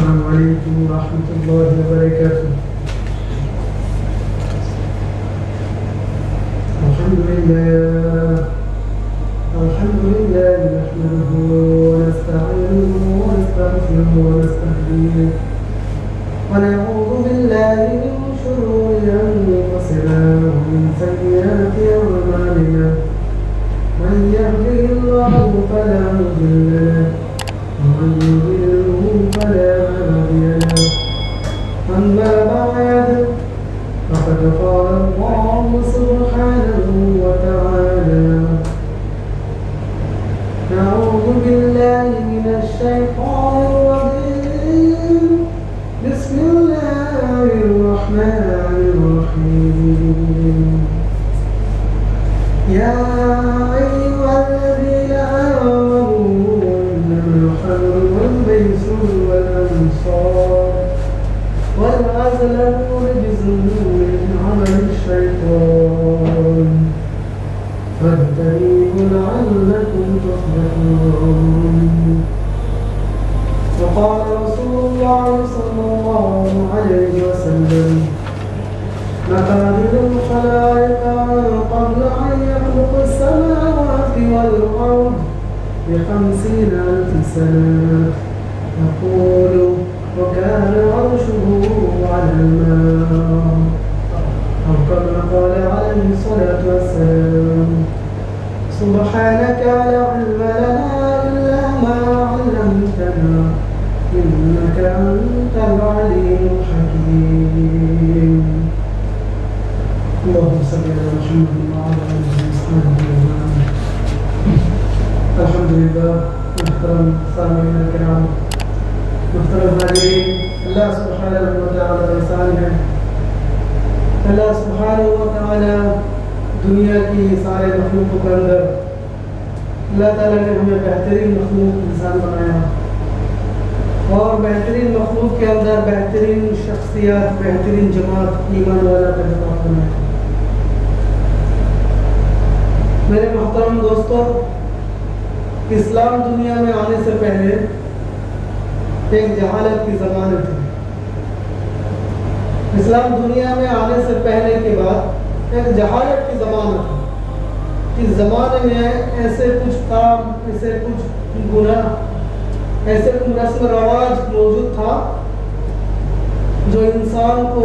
السلام علیکم ورحمۃ اللہ وبرکاتہ. الحمد لله نحمده ونستعينه ونستغفره ونستهديه ونعوذ بالله من شرور أنفسنا ومن سيئات أعمالنا من يهده الله فلا مضل له ومن يضلله فلا هادي له. أما بعد فقد قال الله سبحانه وتعالى: أعوذ بالله من الشيطان الرجيم بسم الله الرحمن الرحيم. يا أيها الذين آمنوا إنما الخمر والميسر والأنصار والأزلام رجس من عمل الشيطان فاجتنبوه لعلكم تفلحون. وقال رسول الله صلى الله عليه وسلم: مقادير الخلائق قبل أن يخلق السماوات والأرض ب50,000 سنة. يقول: وكان عرشه على الماء، أو كما قال عليه الصلاة والسلام: سبحانك لا علم لنا إلا ما علمتنا إنك أنت العليم الحكيم. اللهم صل على محمد وعلى آله وصحبه وسلم. الحمد لله. محترم سامعین الکرام، محترم حاضرین، اللہ سبحانہ و تعالی کا احسان ہے. اللہ سبحانہ و تعالی دنیا کی سارے مخلوقوں کے اندر اللہ تعالیٰ نے ہمیں بہترین مخلوق انسان بنایا، اور بہترین مخلوق کے اندر بہترین شخصیات، بہترین جماعت ایمان والا کا جماعت بنایا. میرے محترم دوستو، اسلام دنیا میں آنے سے پہلے ایک جہالت کی زمانہ تھی. اسلام دنیا میں آنے سے پہلے کے بعد ایک جہالت کی زمانہ تھا. اس زمانے میں ایسے کچھ کام، ایسے کچھ گناہ، ایسے کچھ رسم و رواج موجود تھا جو انسان کو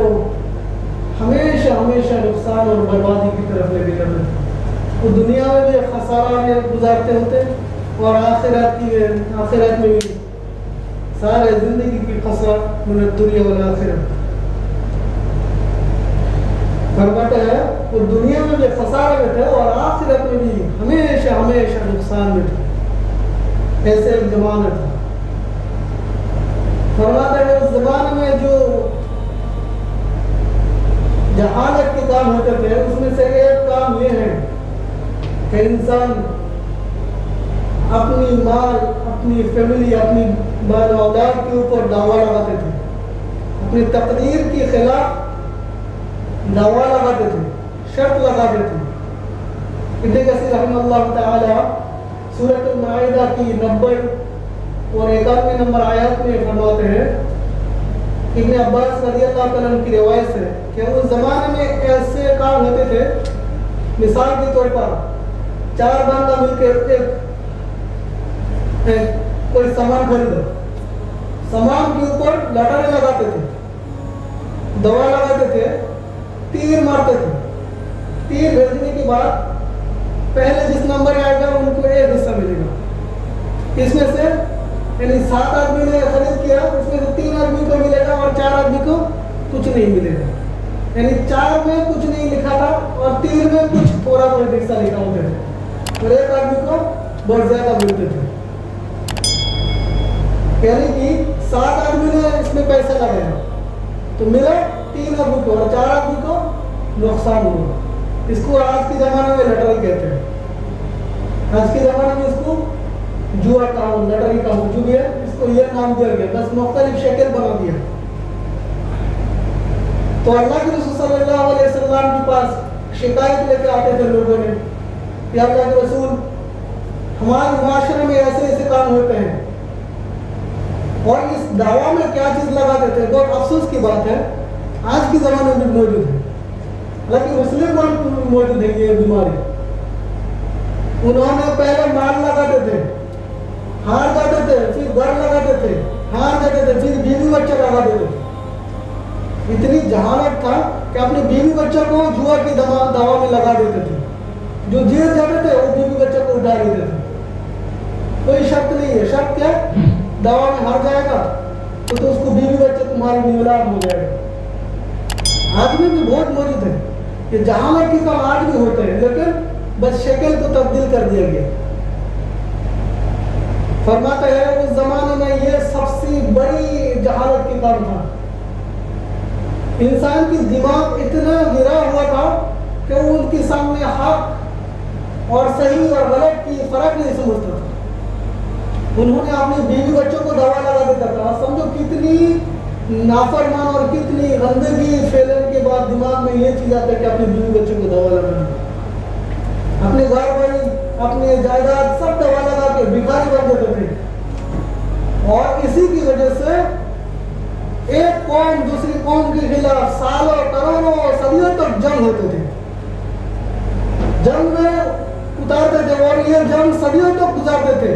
ہمیشہ ہمیشہ نقصان اور بربادی کی طرف لے کے جاتے تھے. وہ دنیا میں بھی خسارہ میں گزارتے ہوتے اور آخرت میں بھی سارے زندگی کی خسارہ من الدنیا والآخرہ. فرماتا ہے وہ دنیا میں بھی خسارے میں تھے اور آخرت میں بھی ہمیشہ ہمیشہ نقصان میں تھے. ایسے ایک زمانہ تھا. فرماتا ہے اس زمانے میں جو جہالت کے کام ہوتے تھے اس میں سے ایک کام یہ ہے کہ انسان اپنی مال، اپنی فیملی، اپنی بال و اولاد کے اوپر دعویٰ لگاتے تھے، اپنی تقدیر کی خلاف دعویٰ لگاتے تھے، شرط لگاتے تھے. ابن کثیر رحمہ اللہ تعالی سورۃ المائدہ کی 90 اور 91 نمبر آیات میں فرماتے ہیں، ابن عباس رضی اللہ تعالیٰ عنہ کی روایت سے، کہ اس زمانے میں ایسے کام ہوتے تھے. مثال کے طور پر 4 بندہ مل کے کوئی سامان خریدو، سامان کے اوپر لٹانے لگاتے تھے، دوا لگاتے تھے، تیر مارتے تھے. تیر بھیجنے کے بعد پہلے جس نمبر آئے گا ان کو ایک حصہ ملے گا. اس میں سے یعنی 7 آدمی نے خرید کیا، اس میں سے 3 آدمی کو ملے گا اور 4 آدمی کو کچھ نہیں ملے گا. یعنی 4 میں کچھ نہیں لکھا تھا اور 3 میں کچھ تھوڑا بہت حصہ لکھا ہوتے تھے، اور ایک آدمی کو بہت زیادہ ملتے تھے. یعنی کہ 7 آدمی نے اس میں پیسہ لگایا تو ملا 3 آدمی کو اور 4 آدمی کو نقصان ہوا. اس کو آج کے زمانے میں لٹری کہتے ہیں. آج کے زمانے میں اس کو جوا کہا، لٹری کہا، جو بھی ہے اس کو یہ نام دیا گیا، بس مختلف شکل بنا دیا. تو اللہ کے رسول صلی اللہ علیہ وسلم کے پاس شکایت لے کے آتے تھے لوگوں نے کہ اللہ کے رسول، ہمارے معاشرے میں ایسے ایسے کام ہوتے ہیں اور اس دوا میں کیا چیز لگا دیتے ہیں. بہت افسوس کی بات ہے آج کے زمانے میں موجود ہے, لیکن مسلم ملک میں موجود ہے یہ بیماری. انہوں نے پہلے مال لگاتے تھے, ہار جاتے تھے, پھر گھر لگاتے تھے, ہار جاتے تھے, پھر بیوی بچہ لگاتے تھے. اتنی جہالت تھا کہ اپنے بیوی بچہ کو جوا کی دوا میں لگا دیتے تھے. جو جیت جاتے تھے وہ بیوی بچہ کو اٹھا دیتے تھے. کوئی شرط نہیں ہے, شرط کیا دوا میں ہار جائے گا تو اس کو بیوی بچہ تمہاری نیولاد ہو جائے گا. آج میں بھی بہت موجود ہے کہ جہالت کی کام آج بھی ہوتے ہیں, لیکن بس شکل کو تبدیل کر دیا گیا. فرماتا ہے اس زمانے میں یہ سب سے بڑی جہالت کی کام تھا. انسان کی دماغ اتنا گرا ہوا تھا کہ وہ ان کے سامنے حق اور صحیح اور غلط کی فرق نہیں سمجھتا تھا. انہوں نے اپنے بیوی بچوں کو دوا لگا دیتا تھا. سمجھو کتنی نافرمان اور کتنی گندگی پھیلنے کے بعد دماغ میں یہ چیز آتا ہے کہ اپنے بیوی بچوں کو دوا لگانا, اپنے گھر بڑی اپنے جائیداد سب دوا لگا کے بھکاری بن جاتے تھے. اور اسی کی وجہ سے ایک قوم دوسری قوم کے خلاف سالوں کروڑوں صدیوں تک جنگ ہوتے تھے, جنگ میں اتارتے تھے اور یہ جنگ صدیوں تک گزارتے تھے.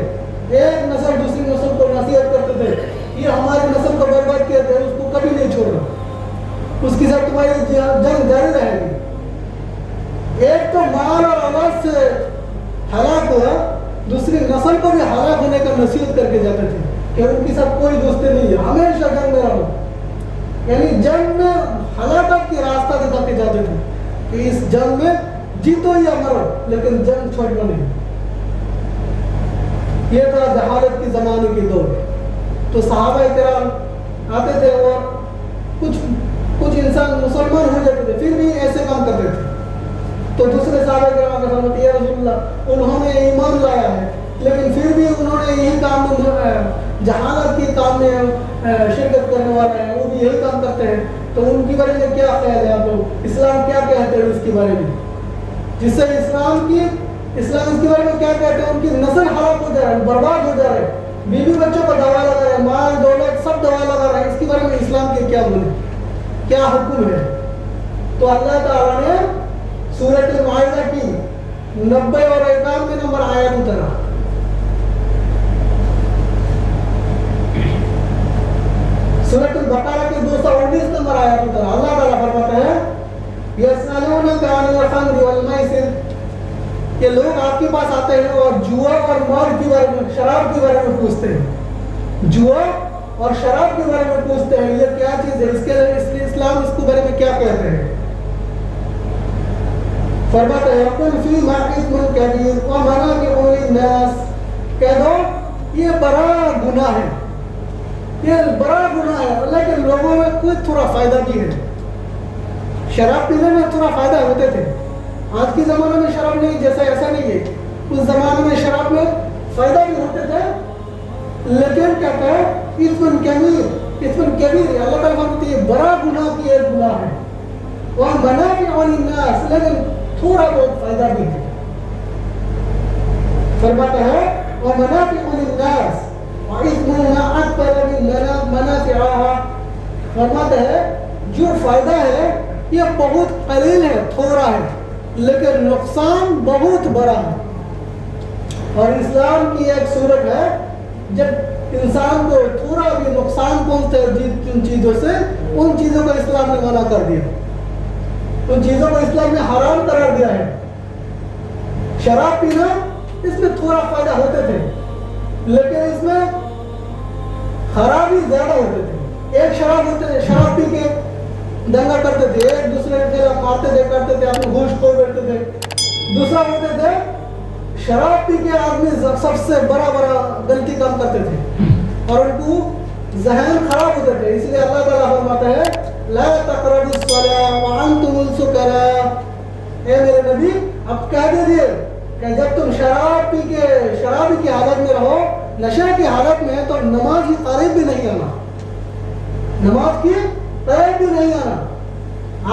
ایک نسل دوسری نسل کو نصیحت کرتے تھے یہ ہماری نسل کو برباد کیا تھے, اس کو کبھی نہیں چھوڑنا, اس کے ساتھ تمہاری جنگ جاری رہے گی. ایک تو مال اور اولاد سے ہلاک ہوا, دوسری نسل کو بھی ہلاک ہونے کا نصیحت کر کے جاتے تھے کہ ان کے ساتھ کوئی دوستی نہیں ہے, ہمیشہ جنگ میں رہو. یعنی جنگ میں ہلاکت کی راستہ دکھا کے جاتے تھے کہ اس جنگ میں جیتو یا مرو, لیکن جنگ چھوڑنا نہیں. یہ تھا جہالت کی زمانے کی دور. تو صحابہ کرام آتے تھے اور کچھ انسان مسلمان ہو جاتے تھے پھر بھی ایسے کام کرتے تھے. تو دوسرے صحابہ کرام کا فرماتے یا رسول اللہ انہوں نے ایمان لایا ہے لیکن پھر بھی انہوں نے یہی کام جہالت کے کام میں شرکت کرنے والے ہیں, وہ بھی یہی کام کرتے ہیں. تو ان کے بارے میں کیا خیال ہے آپ لوگ, اسلام کیا کہتے ہیں اس کے بارے میں, جس سے اسلام اس کے بارے میں کیا کہتے ہیں, ان کی نسل ہلاک ہو جا رہا ہے, برباد ہو جا رہا ہے, بیوی بچوں کو دوا لگا رہے ہیں, مال دولت سب دوا لگا رہے ہیں. اس کے بارے میں اسلام کے کیا بولے, کیا حکم ہے. تو اللہ تعالیٰ نے سورۃ المائدہ کی 90 اور 91 نمبر آیت اتارا. سورۃ البقرہ کے 219 نمبر آیت اتارا. اللہ تعالیٰ فرماتا ہے یسألونک عن الخمر والمیسر, کہ لوگ آپ کے پاس آتے ہیں اور جوا اور مار کے بارے میں, شراب کے بارے میں پوچھتے ہیں. جوا اور شراب کے بارے میں پوچھتے ہیں یہ کیا چیز ہے, اس کے اسلام اس کے بارے میں کیا کہتے ہیں. فرماتا ہے قل فیہما اثم کبیر ومنافع للناس, کہہ دو یہ بڑا گناہ ہے, یہ بڑا گناہ ہے, لیکن لوگوں میں کچھ تھوڑا فائدہ بھی ہے. شراب پینے میں تھوڑا فائدہ ہوتے تھے, آج کے زمانے میں شراب نہیں, جیسا ایسا نہیں ہے. اس زمانے میں شراب میں فائدہ بھی ہوتے تھے, لیکن کہتا ہے اثم کبیر, اللہ تعالیٰ فرماتے ہیں بڑا گناہ کی ایک گناہ ہے. ومنافع للناس, لیکن تھوڑا بہت فائدہ بھی ہے. فرماتا ہے ومنافع للناس وإثمهما أكبر من منافعها, فرماتا ہے جو فائدہ ہے یہ بہت قلیل ہے, تھوڑا ہے, لیکن نقصان بہت بڑا ہے. اور اسلام کی ایک صورت ہے جب انسان کو تھوڑا بھی نقصان پہنچتا ہے جن چیزوں سے, ان چیزوں کو اسلام نے منع کر دیا, ان چیزوں کو اسلام نے حرام قرار دیا ہے. شراب پینا اس میں تھوڑا فائدہ ہوتے تھے, لیکن اس میں خرابی زیادہ ہوتے تھے. ایک شراب پی کے دنگا کرتے تھے, ایک دوسرے کے خلاف مارتے تھے, کرتے تھے, اپنے گوشت کھو بیٹھتے تھے. دوسرا ہوتے تھے شراب پی کے آدمی سب سے بڑا غلطی کام کرتے تھے اور ان کو ذہن خراب ہوتے تھے. اس لیے اللہ تعالیٰ فرماتا ہے لا تقربوا الصلاة وانتم سکارى, اے میرے نبی اب کہہ دیجیے کہ جب تم شرابی کی حالت میں رہو, نشے کی حالت میں, تو نماز کی قریب بھی نہیں آنا, نماز کی قریب بھی نہیں آنا.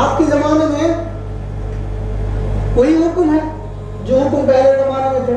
آپ کے زمانے میں کوئی حکم ہے جو حکم پہلے زمانے میں تھے.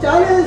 40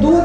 2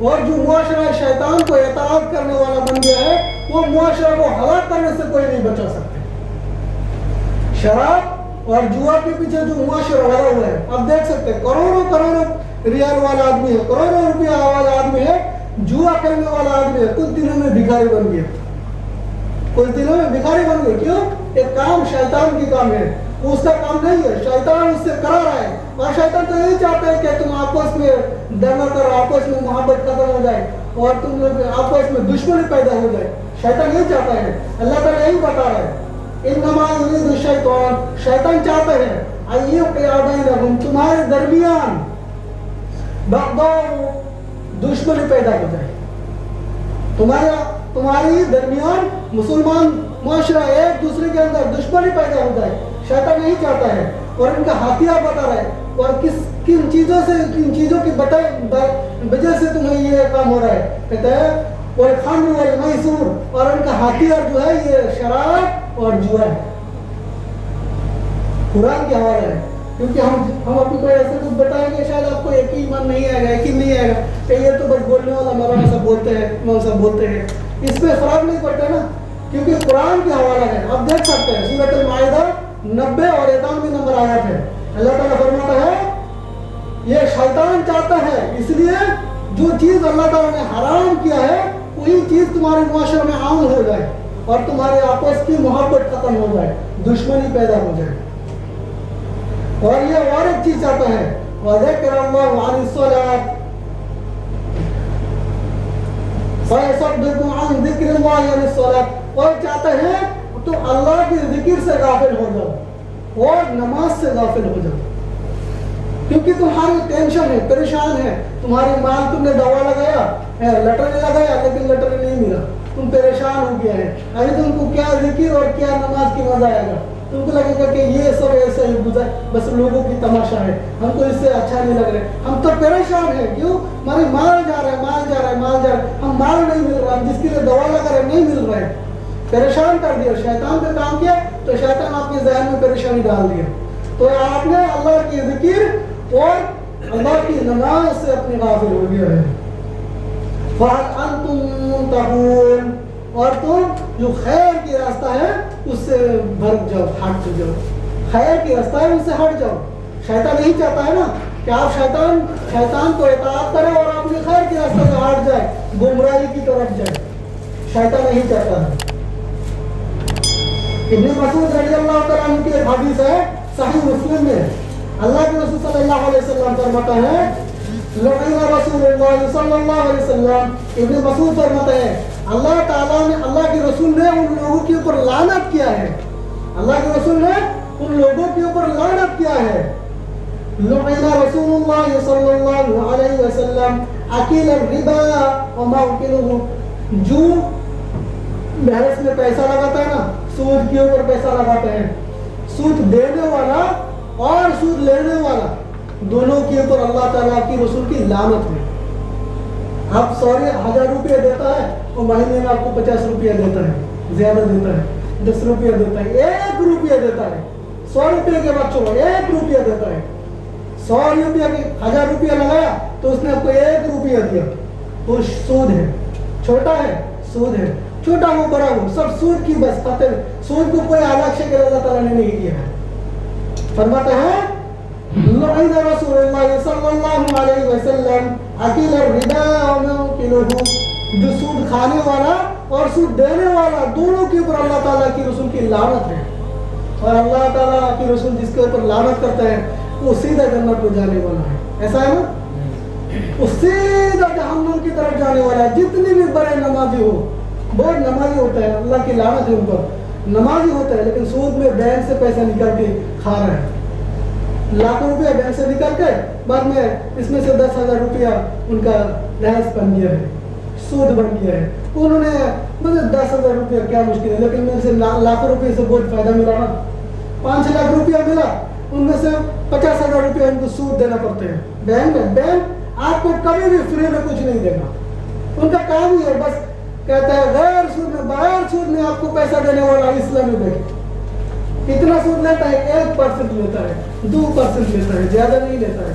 اور جو معاشرہ شیطان کو اطاعت کرنے والا بن گیا ہے وہ معاشرہ کو ہلاک کرنے سے کوئی نہیں بچا سکتے. شراب اور جوا کے پیچھے جو معاشرہ لگا ہوا ہے آپ دیکھ سکتے ہیں کروڑوں کروڑوں ریال والا آدمی ہے, کروڑوں روپیہ والا آدمی ہے, جوا کھیلنے والا آدمی ہے, کچھ دنوں میں بھکاری بن گیا, کچھ دنوں میں بھکاری بن گیا. کیوں؟ یہ کام شیطان کی کام ہے, اس کا کام نہیں ہے, شیطان اس سے کرا رہا ہے. اور شیطان تو یہی چاہتا ہے کہ تم آپس میں ڈرنا کرو, آپس میں محبت ختم ہو جائے اور تم آپس میں دشمنی پیدا ہو جائے. شیطان یہی چاہتا ہے. اللہ تعالیٰ یہی بتا رہا ہے انما یرید الشیطان, شیطان چاہتا ہے ان یوقع بینکم, تمہارے درمیان بغضاء, دشمنی پیدا ہو جائے. تمہاری درمیان مسلمان معاشرہ ایک دوسرے کے اندر دشمنی پیدا ہو جائے. شیطان یہی چاہتا ہے اور ان کا ہتھیار بتا رہا ہے. اور کن چیزوں کی وجہ سے تمہیں یہ کام ہو رہا ہے, کہتا ہے والخمر والمیسور, اور ان کا ہتھیار جو ہے یہ شراب اور جوا ہے. قرآن کے حوالہ ہے. کیونکہ ہم اپنی کوئی ایسے کچھ بتائیں گے شاید آپ کو یقین نہیں آئے گا, یقین نہیں آئے گا کہ یہ تو بس بولنے والا مولانا صاحب بولتے ہیں, امام صاحب بولتے ہیں. اس پہ فرق نہیں پڑتا نا, کیونکہ قرآن کے حوالہ ہے. آپ دیکھ سکتے ہیں سورۃ المائدہ 90 اور 91 نمبر آیت ہے. اللہ تعالیٰ فرماتا ہے یہ شیطان چاہتا ہے, اس لیے جو چیز اللہ تعالیٰ نے حرام کیا ہے وہی چیز تمہارے معاشرے میں عام ہو جائے اور تمہارے آپس کی محبت ختم ہو جائے, دشمنی پیدا ہو جائے. اور یہ اور ایک چیز چاہتا ہے وَذَكَرَ اللَّهُ عَنِ الصَّلَاةِ فَيَصَدُّكُمْ عَنْ ذِكْرِ اللَّهِ عَنِ الصَّلَاةِ, اور چاہتا ہے تو اللہ کے ذکر سے غافل ہو جاؤ اور نماز سے غافل ہو جاؤ. کیونکہ تمہاری ٹینشن ہے, پریشان ہے, تمہاری مال تم نے دوا لگایا, لٹرنے لگایا لیکن لٹرنے نہیں ملا, تم پریشان ہو گیا ہے. ابھی تم کو کیا ذکر اور کیا نماز کی مزہ آئے گا, تم کو لگے گا کہ یہ سب ایسے ہی گزر بس لوگوں کی تماشا ہے, ہم کو اس سے اچھا نہیں لگ رہا. ہم تو پریشان ہیں, کیوں؟ ہمارے مال جا رہا ہے, مال جا رہا ہے, مال جا رہا ہے, ہم مال نہیں مل رہا, ہم جس کے لیے دوا لگا رہے نہیں مل رہا ہے. پریشان کر دیا, شیطان پہ کام کیا تو شیطان آپ کے ذہن میں پریشانی ڈال دیا. تو آپ نے اللہ کی ذکر اور اللہ کی نماز سے اپنے غافل ہو گیا ہے. فَهَلْ أَنْتُمْ مُنْتَهُونَ, اور تم جو خیر کی راستہ ہے اس سے بھرک جاؤ, ہٹ جاؤ. خیر کی راستہ ہے اس سے ہٹ جاؤ. شیطان یہی چاہتا ہے نا کہ آپ شیطان کو اطاعت کریں اور آپ کے خیر کے راستہ سے ہٹ جائے, گمراہی کی طرف جائے. شیطان یہی چاہتا ہے. ابن مسعود رضی اللہ تعالیٰ عنہ کی ایک حدیث ہے صحیح مسلم میں, اللہ کے رسول صلی اللہ علیہ وسلم فرماتا ہے لعن رسول اللہ صلی اللہ علیہ وسلم, ابن مسعود فرماتا ہے اللہ تعالیٰ نے, اللہ کے رسول نے ان لوگوں کے اوپر لعنت کیا ہے, اللہ کے رسول نے ان لوگوں کے اوپر لعنت کیا ہے. لعن رسول اللہ صلی اللہ علیہ وسلم اکیل الربا وموکلہ, جو بحث میں پیسہ لگاتا ہے نا, سود کے اوپر پیسہ لگاتا ہے, سود دینے والا اور سود لینے والا دونوں کے اوپر اللہ تعالیٰ کی رسول کی لعنت ہے. آپ 1000 روپیہ دیتا ہے اور مہینے میں آپ کو 50 روپیہ دیتا ہے, زیادہ دیتا ہے, 10 روپیہ دیتا ہے, 1 روپیہ دیتا ہے. 100 روپیہ کے بعد چھوڑو 1 روپیہ دیتا ہے. 100 روپیہ کے 1000 روپیہ لگایا تو اس نے آپ کو 1 روپیہ دیا, تو سود ہے. چھوٹا ہے سود ہے, چھوٹا ہو بڑا ہو سب سود کی بس خاطر. سود کو کوئی الگ شکل اللہ تعالیٰ نے نہیں کیا ہے. فرماتا ہے لعن رسول اللہ صلی اللہ علیہ وسلم اکیل الربا وموکلہ, جو سود کھانے والا اور سود دینے والا دونوں کے اوپر اللہ تعالیٰ کی رسول کی لعنت ہے. اور اللہ تعالیٰ کی رسول جس کے اوپر لعنت کرتا ہے وہ سیدھا جنت کو جانے والا ہے. ایسا ہے نا, وہ سیدھا جہنم کی طرف جانے والا ہے. جتنی بھی بڑے نمازی ہو, بہت نمازی ہوتا ہے, اللہ کی لعنت ہے ان پر, نمازی ہوتا ہے لیکن سود میں بینک سے پیسہ نکال کے کھا رہا ہے. لاکھوں روپیہ بینک سے نکال کے بعد میں اس میں سے 10,000 روپیہ ان کا رہس بن گیا ہے, سود بن گیا ہے. انہوں نے مجھے 10,000 روپیہ کیا مشکل ہے, لیکن میرے سے لاکھوں روپے سے بہت فائدہ ملا نا. 5 لاکھ روپیہ ملا, ان میں سے 50,000 روپیہ ان کو سود دینا پڑتے ہیں بینک میں. بینک آپ کو کبھی بھی فری میں کچھ نہیں دے گا, ان کا کام ہی ہے بس کہتا ہے غیر سود میں, بغیر سود میں آپ کو پیسہ دینے والا اسلامی بینک. اتنا سود لیتا ہے, 1% لیتا ہے, 2% لیتا ہے, زیادہ نہیں لیتا ہے.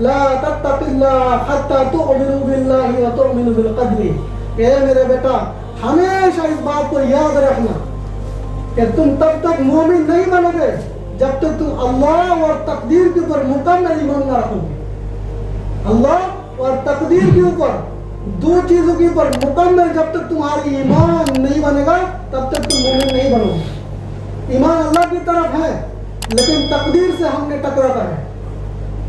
لا تتقوا حتى تؤمنوا بالله وتؤمنوا بالقدر. اے میرے بیٹا ہمیشہ اس بات کو یاد رکھنا کہ تم تب تک مومن نہیں بنو گے جب تک تم اللہ اور تقدیر کے اوپر مکمل ایمان نہ رکھو گے. اللہ اور تقدیر کے اوپر دو چیزوں کے اوپر مکمل جب تک تمہاری ایمان نہیں بنے گا تب تک تم مومن نہیں بنو گے. ایمان اللہ کی طرف ہے لیکن تقدیر سے ہم نے ٹکراتا ہے.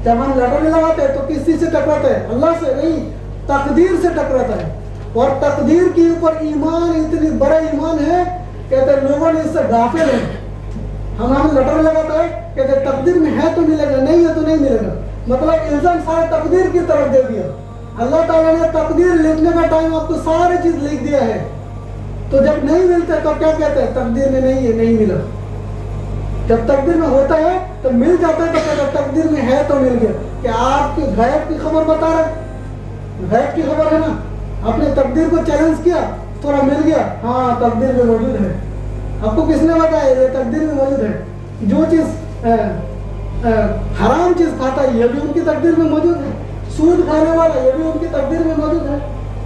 جب ہم لڑنے لگاتے ہیں تو کس چیز سے ٹکراتا ہے؟ اللہ سے نہیں، تقدیر سے ٹکراتا ہے. اور تقدیر کے اوپر ایمان اتنی بڑا ایمان ہے کہتے ہیں لوگوں نے اس سے غافل ہیں. ہم لڑنے لگاتا ہے کہتے ہیں تقدیر میں ہے تو ملے گا، نہیں ہے تو نہیں ملے گا. مطلب الزام سارے تقدیر کی طرف دے دیا. اللہ تعالیٰ نے تقدیر لکھنے کا ٹائم آپ کو سارے چیز لکھ دیا ہے، تو جب نہیں ملتے تو کیا کہتے ہیں؟ تقدیر میں نہیں ہے، نہیں ملا. جب تقدیر میں ہوتا ہے تو مل جاتا ہے تو کہتے ہیں تقدیر میں ہے تو مل گیا. کہ آپ کی غیب کی خبر بتا رہے، غیب کی خبر ہے نا، آپ نے تقدیر کو چیلنج کیا، تھوڑا مل گیا، ہاں تقدیر میں موجود ہے. آپ کو کس نے بتایا یہ تقدیر میں موجود ہے؟ جو چیز حرام چیز کھاتا ہے یہ بھی ان کی تقدیر میں موجود ہے. سود کھانے والا یہ بھی ان کی تقدیر میں موجود ہے.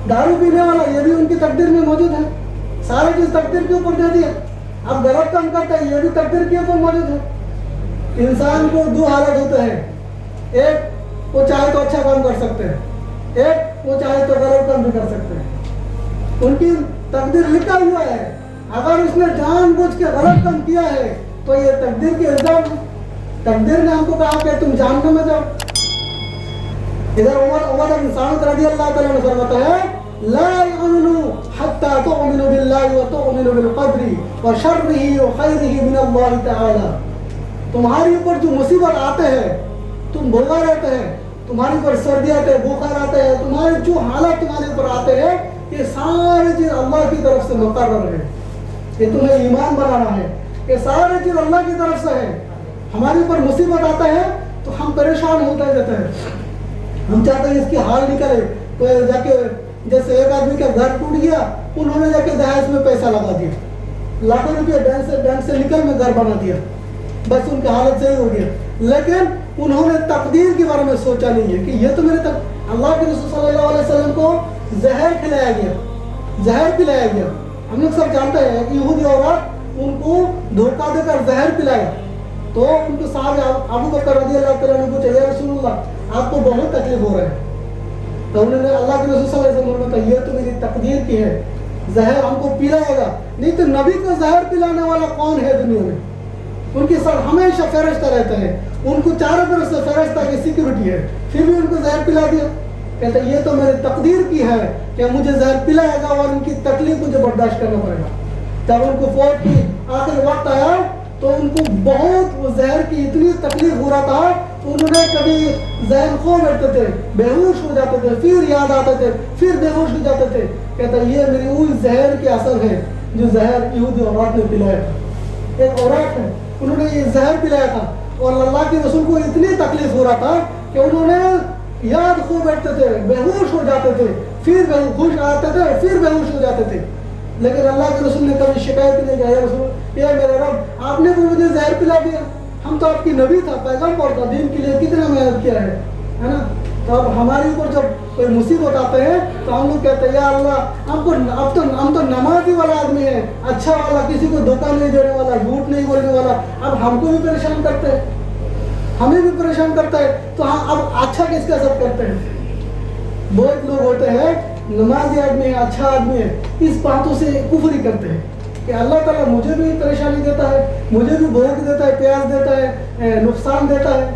دارو پینے والا یہ بھی ان کی تقدیر میں موجود ہے. سارے چیز تقدیر کے اوپر دے دیا. اب غلط کام کرتا ہے یہ بھی تقدیر کے اوپر موجود ہے. انسان کو دو حالت ہوتے ہیں، ایک وہ چاہے تو اچھا کام کر سکتے ہیں، ایک وہ چاہے تو غلط کام بھی کر سکتے ہیں. ان کی تقدیر لکھا ہوا ہے. اگر اس نے جان بوجھ کے غلط کام کیا ہے تو یہ تقدیر کے الزام ہے. تقدیر نے ہم کو کہا کہ تم جہنم میں جاؤ. ادھر عمر بن سعد رضی اللہ تعالیٰ عنہ فرماتا ہے لا يؤمنوا حتى تؤمنوا بالله وتؤمنوا بالقدر وشره وخيره من الله تعالى. تمہاری اوپر جو مصیبت آتے ہیں، تم بھوکا رہتے ہیں، تمہاری اوپر سردی آتے ہیں، بخار آتے ہیں، تمہارے جو حالات تمہارے اوپر آتے ہیں، یہ سارے چیز اللہ کی طرف سے مقرر ہے. یہ تمہیں ایمان بنانا ہے، یہ سارے چیز اللہ کی طرف سے ہے. ہمارے اوپر مصیبت آتا ہے تو ہم پریشان ہوتے جاتے ہیں، ہم چاہتے ہیں اس کی حال نکلے. تو جا کے جیسے ایک آدمی کا گھر ٹوٹ گیا، انہوں نے جا کے دہیج میں پیسہ لگا دیا، لاکھوں روپئے بینک سے نکل میں گھر بنا دیا، بس ان کی حالت صحیح ہو گیا. لیکن انہوں نے تقدیر کے بارے میں سوچا نہیں ہے کہ یہ تو میرے تک اللہ کے رسول صلی اللہ علیہ وسلم کو زہر کھلایا گیا، زہر پلایا گیا. ہم لوگ سب جانتے ہیں کہ یہودی عورت ان کو دھوکہ دے کر زہر پلایا. تو ان کے صاحب ابو بکر رضی اللہ تعالیٰ نے پوچھا یا رسول اللہ آپ کو بہت تکلیف ہو رہا ہے. تو انہوں نے اللہ کے رسول صلی اللہ علیہ وسلم نے کہا یہ تو میری تقدیر کی ہے، زہر ہم کو پلائے گا. نہیں تو نبی کو زہر پلانے والا کون ہے دنیا میں؟ ان کے ساتھ ہمیشہ فرشتہ رہتا ہے، ان کو چاروں طرف سے فرشتہ کی سیکورٹی ہے، پھر بھی ان کو زہر پلا دیا. کہتا ہے یہ تو میری تقدیر کی ہے کہ مجھے زہر پلائے گا اور ان کی تکلیف مجھے برداشت کرنا پڑے گا. جب ان کو فوت کی آخر وقت آیا تو ان کو بہت وہ زہر کی اتنی تکلیف ہو رہا تھا، انہوں نے کبھی ذہن کھو بیٹھتے تھے، بے ہوش ہو جاتے تھے، پھر یاد آتے تھے، پھر بے ہوش ہو جاتے تھے. کہتا ہے یہ میری وہی زہر کی اثر ہے جو زہر یہودی عورت نے پلایا تھا. ایک عورت ہے، انہوں نے یہ زہر پلایا تھا اور اللہ کے رسول کو اتنی تکلیف ہو رہا تھا کہ انہوں نے یاد کھو بیٹھتے تھے، بے ہوش ہو جاتے تھے، پھر بے ہوش آتے تھے، پھر بے ہوش ہو جاتے تھے. لیکن اللہ کے رسول نے کبھی شکایت نہیں کیا یا رسول یا میرے رب آپ نے تو مجھے زہر پلا دیا، ہم تو آپ کی نبی تھا، پیغمبر تھا، دین کے لیے کتنا محنت کیا ہے نا. تو اب ہمارے اوپر جب کوئی مصیبت آتے ہیں تو ہم لوگ کہتے ہیں یا اللہ ہم تو نمازی والا آدمی ہے، اچھا والا، کسی کو دھوکہ نہیں دینے والا، جھوٹ نہیں بولنے والا، اب ہم کو بھی پریشان کرتے ہیں، ہمیں بھی پریشان کرتا ہے، تو ہم اب اچھا کس کا سب کرتے ہیں. بہت لوگ ہوتے ہیں نمازی آدمی ہے، اچھا آدمی ہے، اس باتوں سے کفر ہی کرتے ہیں کہ اللہ تعالیٰ مجھے بھی پریشانی دیتا ہے، مجھے بھی بھوک دیتا ہے، پیاس دیتا ہے، نقصان دیتا ہے.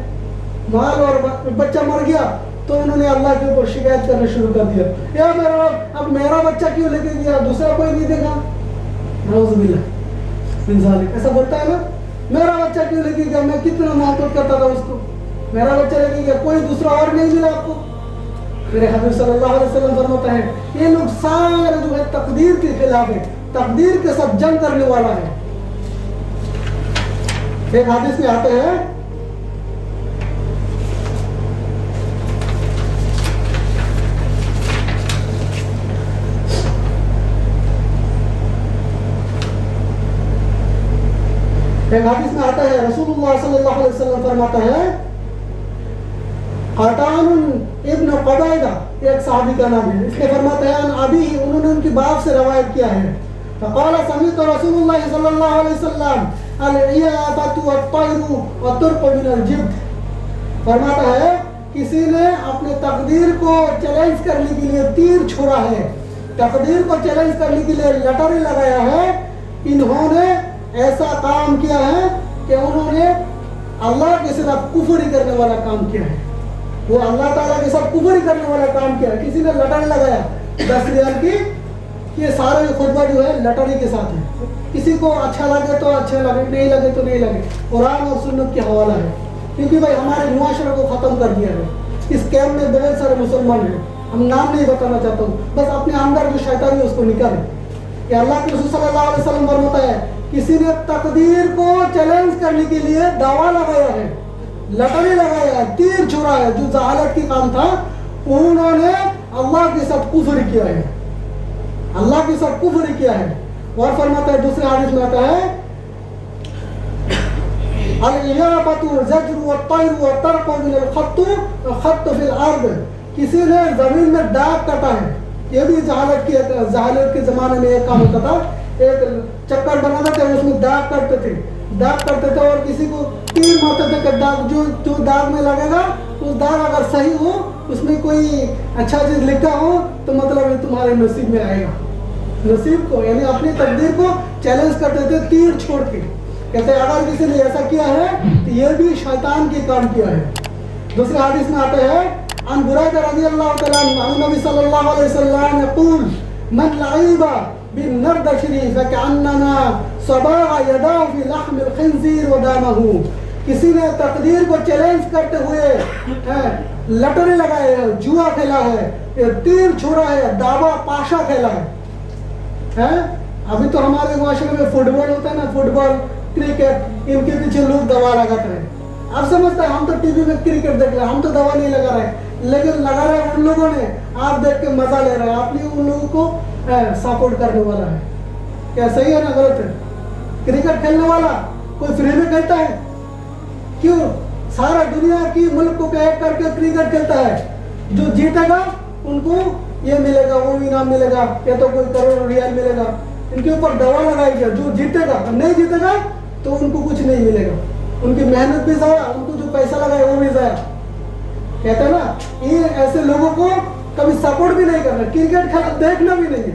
مال اور بچہ مر گیا تو انہوں نے اللہ کے اوپر شکایت کرنا شروع کر دیا، یا میرا اب میرا بچہ کیوں لے کے گیا، دوسرا کوئی نہیں دیکھا. نعوذ باللہ من ذالک، ایسا بولتا ہے نا، میرا بچہ کیوں لے کے گیا، میں کتنا محبت کرتا تھا اس کو، میرا بچہ لے کے گیا، کوئی دوسرا اور نہیں ملا آپ کو. میرے حبیب صلی اللہ علیہ وسلم فرماتا ہے یہ لوگ سارے جو ہے تقدیر کے خلاف ہے، تقدیر کے ساتھ جنگ کرنے والا ہے. ایک حدیث میں آتے ہیں رسول اللہ صلی اللہ علیہ وسلم فرماتا ہے قطان ابن قبیدہ ایک صحابی کا نام ہے, اس نے فرماتا ہے ابھی انہوں نے ان کی باپ سے روایت کیا ہے, فقال سمعت رسول اللہ صلی اللہ علیہ وسلم العیافۃ والطیر والطرق من الجبت, فرماتا ہے کسی نے اپنے تقدیر کو چیلنج کرنے کے لیے تیر چھوڑا ہے, تقدیر کو چیلنج کرنے کے لیے لٹری لگایا ہے, انہوں نے ایسا کام کیا ہے کہ انہوں نے اللہ کے ساتھ کفر ہی کرنے والا کام کیا ہے, وہ اللہ تعالیٰ کے ساتھ کفر ہی کرنے والا کام کیا ہے. کسی نے لٹری لگایا 10 ریال کی, یہ سارے خطبہ جو ہے لٹری کے ساتھ ہے, کسی کو اچھا لگے تو اچھا لگے, نہیں لگے تو نہیں لگے, قرآن اور سنت کے حوالہ ہے, کیونکہ بھائی ہمارے معاشرے کو ختم کر دیا ہے. اس کیمپ میں بہت سارے مسلمان ہیں, ہم نام نہیں بتانا چاہتا ہوں, بس اپنے اندر جو شیطان ہے اس کو نکالیں. کہ اللہ کے رسول صلی اللہ علیہ وسلم فرماتا ہے کسی نے تقدیر کو چیلنج کرنے کے لیے دعویٰ لگایا ہے, لٹری لگایا ہے, تیر چھوڑا ہے, جو جہالت کی کام تھا, انہوں نے اللہ کے ساتھ کفر کیا ہے, اللہ کے ساتھ کفر کیا ہے. اور فرماتا ہے دوسرے حدیث میں آتا ہے العیافۃ والزجر والطیر والطرق من الخط خط فی الارض, کسی نے زمین میں داغ کاٹا ہے, یہ بھی جہالت کے زمانے میں ایک کام ہوتا تھا, ایک چکر بناتے تھے اس میں داغ کرتے تھے اور کسی کو تیر مارتے تھے کہ داغ جو داغ میں لگے گا اس داغ اگر صحیح ہو, اس میں کوئی اچھا چیز لکھا ہو تو مطلب یہ تمہارے نصیب میں آئے گا. نصیب کو یعنی اپنی تقدیر کو چیلنج کرتے تھے تیر چھوڑ کے, کہتے ہیں اگر کسی نے ایسا کیا ہے تو یہ بھی شیطان کے کام کیا ہے. دوسرے حدیث میں آتا ہے عن بريدة رضی اللہ تعالیٰ عنہ عن النبی صلی اللہ علیہ وسلم يقول من لعب بالنردشر فكأنما صباغ يداه في لحم الخنزير ودامه, کسی نے تقدیر کو چیلنج کرتے ہوئے لٹری لگائے ہے, جوا کھیلا ہے, تیر چھوڑا ہے, دعویٰ پاشا کھیلا ہے. ابھی تو ہمارے معاشرے میں فٹ بال ہوتا ہے نا, فٹ بال کرکٹ, ان کے پیچھے لوگ دوا لگاتے ہیں. آپ سمجھتے ہیں ہم تو ٹی وی میں کرکٹ دیکھ رہے ہیں, ہم تو دوا نہیں لگا رہے, لیکن لگا رہے ان لوگوں نے, آپ دیکھ کے مزہ لے رہے ہیں, آپ نے ان لوگوں کو سپورٹ کرنے والا ہے. کیا صحیح ہے نا غلط ہے؟ کرکٹ کھیلنے والا کوئی فری میں کھیلتا ہے؟ کیوں؟ سارا دنیا کی ملک کو ایک کر کے کرکٹ کھیلتا ہے, جو جیتے گا ان کو یہ ملے گا, وہ انعام ملے گا, یا تو کوئی کروڑ ریال ملے گا. ان کے اوپر دوا لگائی گیا, جو جیتے گا, نہیں جیتے گا تو ان کو کچھ نہیں ملے گا, ان کی محنت بھی ضائع, ان کو جو پیسہ لگا ہے وہ بھی ضائع. کہتے ہیں نا یہ ایسے لوگوں کو کبھی سپورٹ بھی نہیں کرنا, کرکٹ کھیلا دیکھنا بھی نہیں ہے.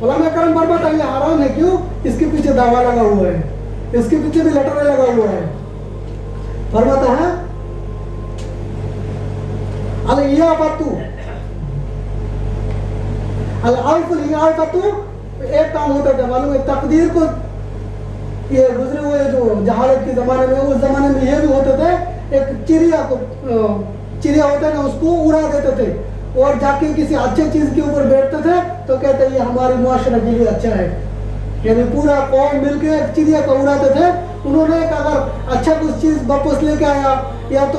علماء کرام فرماتے ہیں یہ حرام ہے. کیوں؟ اس کے پیچھے دعویٰ لگا ہوا ہے, اس کے پیچھے بھی لٹر لگا ہوا ہے. فرماتا ہے العیافۃ العیافۃ, ایک کام ہوتا تھا معلوم ہے, تقدیر کو یہ گزرے ہوئے جو جہالت کے زمانے میں, اس زمانے میں یہ بھی ہوتے تھے, ایک چڑیا ہوتا ہے نا, اس کو اڑا دیتے تھے اور جا کے کسی اچھے چیز کے اوپر بیٹھتے تھے تو کہتے ہیں یہ ہمارے معاشرے کے لیے اچھا ہے. یعنی پورا قوم مل کے ایک چڑیا کو اڑاتے تھے. انہوں نے اگر اچھا کچھ چیز واپس لے کے آیا یا تو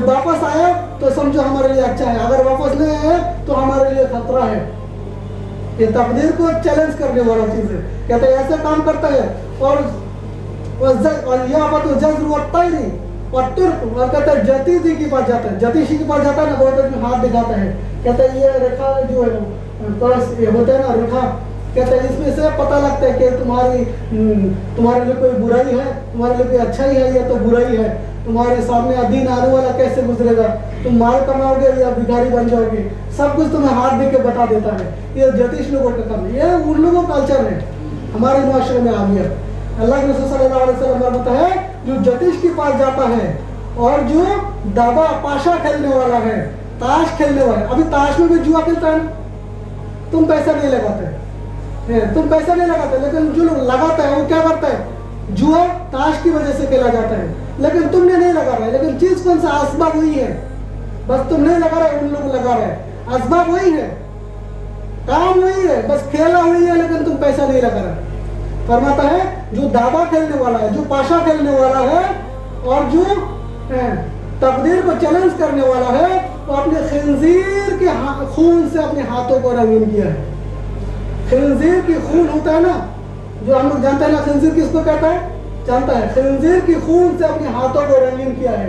واپس آیا تو سمجھو ہمارے لیے اچھا ہے, اگر واپس نہیں آیا تو ہمارے لیے خطرہ ہے. یہ تقدیر کو چیلنج کرنے والا چیز ہے. کہتے ہیں ایسے کام کرتا ہے. اور العیافۃ والزجر والطیر والطرق, اور کہتا ہے جتیشی کے پاس جاتا ہے, جتیشی کے پاس جاتا ہے نا, بہت آدمی ہاتھ دکھاتا ہے, کہتا ہے یہ ریکھا جو ہے ہوتا ہے نا ریکھا, کہتا ہے اس میں سے پتہ لگتا ہے کہ تمہارے لیے کوئی برائی ہے, تمہارے لیے کوئی اچھائی ہے یا تو برائی ہے, تمہارے سامنے دین آنے والا کیسے گزرے گا, تم مال کماؤ گے یا بھکاری بن جاؤ گے, سب کچھ تمہیں ہاتھ دے کے بتا دیتا ہے. یہ جتیش لوگوں کا کام ہے, یہ ان لوگوں کا کلچر ہے ہمارے معاشرے میں آ گیا. اللہ کے رسول صلی اللہ علیہ وسلم فرماتا ہے جو جتیش کے پاس جاتا ہے اور جو دابا پاشا کھیلنے والا ہے, تاش کھیلنے والا ہے, ابھی تاش میں بھی جوا کھیلتا ہے, تم پیسہ نہیں لگاتے, لیکن جو لوگ لگاتا ہے وہ کیا کرتا ہے, جوا تاش کی وجہ سے کھیلا جاتا ہے, لیکن تم نے نہیں لگا رہا ہے. لیکن چیز کون سا, اسباب وہی ہے, بس تم نہیں لگا رہے, ان لوگ لگا رہے, اسباب وہی ہے, کام وہی ہے, بس کھیلا وہی ہے, لیکن تم پیسہ نہیں لگا رہے. فرماتا ہے جو دابا کھیلنے والا ہے, جو پاشا کھیلنے والا ہے اور جو تقدیر کو چیلنج کرنے والا ہے, وہ اپنے خنزیر کے خون سے اپنے ہاتھوں کو رنگین کیا ہے. خنزیر کی خون ہوتا ہے نا, جو ہم لوگ جانتے ہیں نا خنزیر کس کو کہتا ہے, جانتا ہے, خنزیر کی خون سے اپنے ہاتھوں کو رنگین کیا ہے.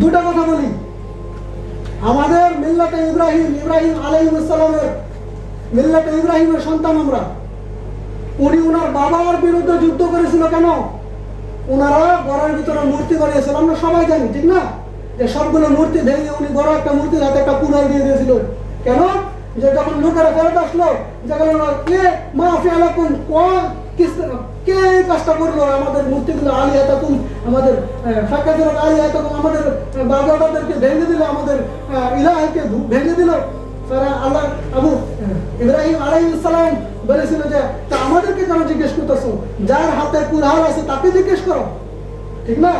দুটা কথা বলি, আমাদের মিল্লাতে ইব্রাহিম আলাইহিস সালামের মিল্লাতে ইব্রাহিমের সন্তান আমরা। উনি ওনার বাবার বিরুদ্ধে যুদ্ধ করেছিল কেন? ওনারা ঘরের ভিতরে মূর্তি বানিয়েছিল, আমরা সবাই জানি ঠিক না, যে সবগুলো মূর্তি ভেঙে উনি বড় একটা মূর্তির হাতে একটা কুড়াল দিয়ে দিয়েছিল। কেন? যে যখন লোকেরা ফেরত আসলো যে কে মাফি আলাকুম, কে এই কাজটা করলো, আমাদের মূর্তিগুলো আলিহাতাকুম, আমাদের ফাকাতুল আলিহাতাকুম, আমাদের বাবাদেরকে ভেঙে দিল, আমাদের ইলাহকে ভেঙে দিল। আল্লাহ আবু ইব্রাহিম আলাইহিস সালাম বলেছিল যে তা আমাদেরকে কেন জিজ্ঞেস করতেছো, যার হাতে কুড়াল আছে তাকে জিজ্ঞেস করো, ঠিক না?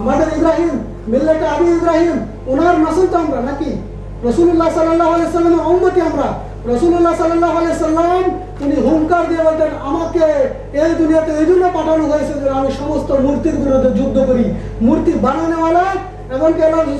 আমাদের ইব্রাহিম মিল্লাতে আবি ইব্রাহিম, ওনার নসল তো আমরা নাকি? রাসূলুল্লাহ সাল্লাল্লাহু আলাইহি সাল্লামের উম্মতি আমরা। রাসূলুল্লাহ সাল্লাল্লাহু আলাইহি সাল্লাম উনি হুঙ্কার দিয়ে বলতেন আমাকে এই দুনিয়াতে এই জন্য পাঠানো হয়েছে যে আমি সমস্ত মূর্তির বিরুদ্ধে যুদ্ধ করি, মূর্তি বানানোওয়ালা। এবং কে আল্লাহ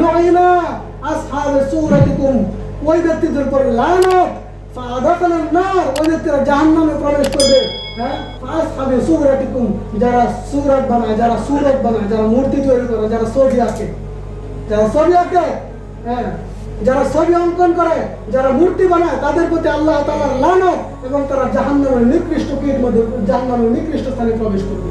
লুইনা আসহাবে সূরাতিকুম, ওই ব্যক্তিদের উপর লানত, ফাদাখালান নার, ওই ব্যক্তিরা জাহান্নামে প্রবেশ করবে। হ্যাঁ, আসহাবে সূরাতিকুম, যারা সূরত বানায়, যারা সূরত বানায়, যারা মূর্তি তৈরি করে, যারা ছবি আঁকে, হ্যাঁ, যারা ছবি অঙ্কন করে, যারা মূর্তি বানায়, তাদের প্রতি আল্লাহ তাআলার লানত, এবং তারা জাহান্নামের নিকৃষ্ট কীট মধ্যে, জাহান্নামের নিকৃষ্ট স্থানে প্রবেশ করবে।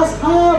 আসহাব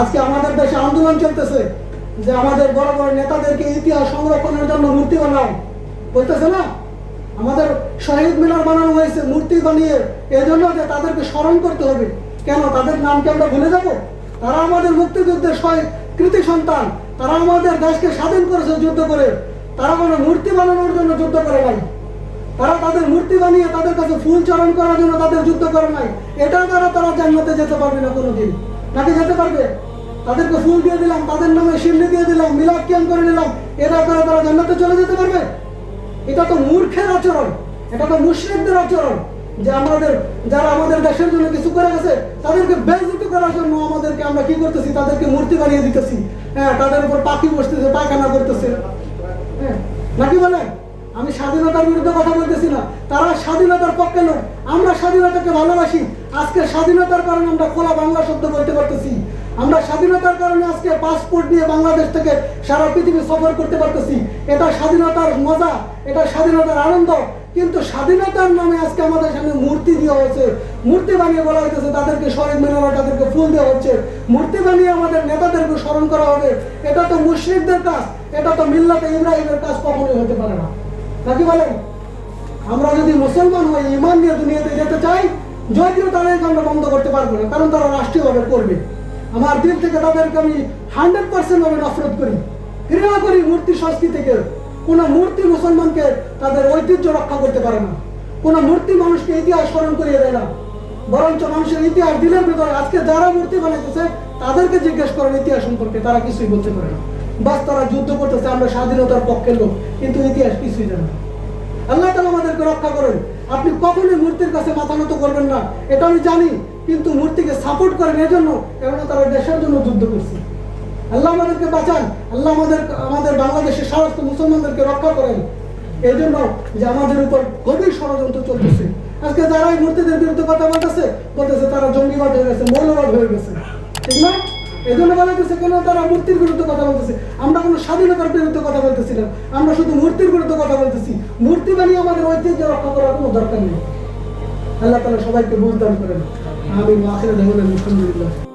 আজকে আমাদের দেশে আন্দোলন চলতেছে যে আমাদের বড় বড় নেতাদেরকে ইতিহাস সংরক্ষণের জন্য মূর্তি বানাও বলতেছে না, আমাদের শহীদ মিনার বানানো হয়েছে মূর্তি বানিয়ে, এজন্য যে তাদেরকে স্মরণ করতে হবে। কেন? তাদের নামকে আমরা ভুলে যাব? তারা আমাদের মুক্তিযুদ্ধের কৃতি সন্তান, তারা আমাদের দেশকে স্বাধীন করেছে যুদ্ধ করে, তারা কোনো মূর্তি বানানোর জন্য যুদ্ধ করে নাই। তারা তাদের মূর্তি বানিয়ে তাদের কাছে ফুল চরণ করার জন্য তাদের যুদ্ধ করে নাই, এটার দ্বারা তারা জান্নাতে যেতে পারবে না কোনোদিন। নাকি যেতে পারবে? তাদেরকে ফুল দিয়ে দিলাম, তাদের নামে শিল্লি দিয়ে দিলাম, মিলাদ কিয়াম করে নিলাম, এরা করে তারা জান্নাতে চলে যেতে পারবে? এটা তো মূর্খের আচরণ, এটা তো মুশরিকদের আচরণ। যে আমাদের যারা আমাদের দেশের জন্য কিছু করে গেছে তাদেরকে বেইজ্জতি করার জন্য আমাদেরকে আমরা কি করতেছি, তাদেরকে মূর্তি বানিয়ে দিতেছি। হ্যাঁ, তাদের উপর পাখি বসতেছে, পায়খানা করতেছে। হ্যাঁ, নাকি বলেন? আমি স্বাধীনতার বিরুদ্ধে কথা বলতেছি না, তারা স্বাধীনতার পক্ষে নয়। আমরা স্বাধীনতাকে ভালোবাসি। আজকে স্বাধীনতার কারণে আমরা খোলা বাংলা শব্দ বলতে পারতেছি। আমরা স্বাধীনতার কারণে আজকে পাসপোর্ট নিয়ে বাংলাদেশ থেকে সারা পৃথিবী সফর করতে পারতেছি। এটা স্বাধীনতার মজা, এটা স্বাধীনতার আনন্দ। কিন্তু স্বাধীনতার নামে আজকে আমাদের সামনে মূর্তি দেওয়া হচ্ছে, মূর্তি বানিয়ে বলা হইতেছে তাদেরকে শহীদ মিনারে তাদেরকে ফুল দেওয়া হচ্ছে, মূর্তি বানিয়ে আমাদের নেতাদেরকে স্মরণ করা হবে। এটা তো মুশরিকদের কাজ, এটা তো মিল্লাতে ইব্রাহিমের কাজ কখনোই হতে পারে না। নাকি বলেন? আমরা যদি মুসলমান হয়ে ঈমান নিয়ে দুনিয়াতে যেতে চাই, যদিও তারা এই কামটা বন্ধ করতে পারবে না, কারণ তারা রাষ্ট্রীয়ভাবে করবে। আমার দিল থেকে তাদেরকে আমি 100% ভাবে নফরত করি, ঘৃণা করি মূর্তি সংস্কৃতিকে। কোনো মূর্তি মুসলমানকে তাদের ঐতিহ্য রক্ষা করতে পারে না, কোনো মূর্তি মানুষকে ইতিহাস স্মরণ করিয়ে দেয় না। বরঞ্চ মানুষের ইতিহাস দিলের ভিতরে আজকে যারা মূর্তি বানাইতেছে তাদেরকে জিজ্ঞেস করেন ইতিহাস সম্পর্কে, তারা কিছুই বলতে পারে না। বাস তারা যুদ্ধ করতেছে, আমরা স্বাধীনতার পক্ষের লোক, কিন্তু ইতিহাস কিছুই জানে না। আল্লাহ তাআলা আমাদেরকে রক্ষা করেন। আপনি কখনোই মূর্তির কাছে মাথা নত করবেন না, এটা আমি জানি, কিন্তু মূর্তিকে সাপোর্ট করেন এজন্য, কেননা তারা দেশের জন্য যুদ্ধ করছে। আল্লাহ আমাদেরকে বাঁচান, আল্লাহ আমাদের বাংলাদেশের সমস্ত মুসলমানদেরকে রক্ষা করেন। এই জন্য যে আমাদের উপর গভীর ষড়যন্ত্র চলতেছে। আজকে যারা এই মূর্তিদের বিরুদ্ধে কথা বলতেছে তারা জঙ্গিবাদ হয়ে গেছে, মৌলবাদ হয়ে গেছে, ঠিক না? এই জন্য বলতেছে কেন তারা মূর্তির বিরুদ্ধে কথা বলতেছে। আমরা কোনো স্বাধীনতার বিরুদ্ধে কথা বলতেছি না, আমরা শুধু মূর্তির বিরুদ্ধে কথা বলতেছি। মূর্তি বানিয়ে আমাদের ঐতিহ্য রক্ষা করার কোনো দরকার নেই। আল্লাহ তাআলা সবাইকে বুঝদান করেন। আমিন। আখির দাওয়ানা আলহামদুলিল্লাহ।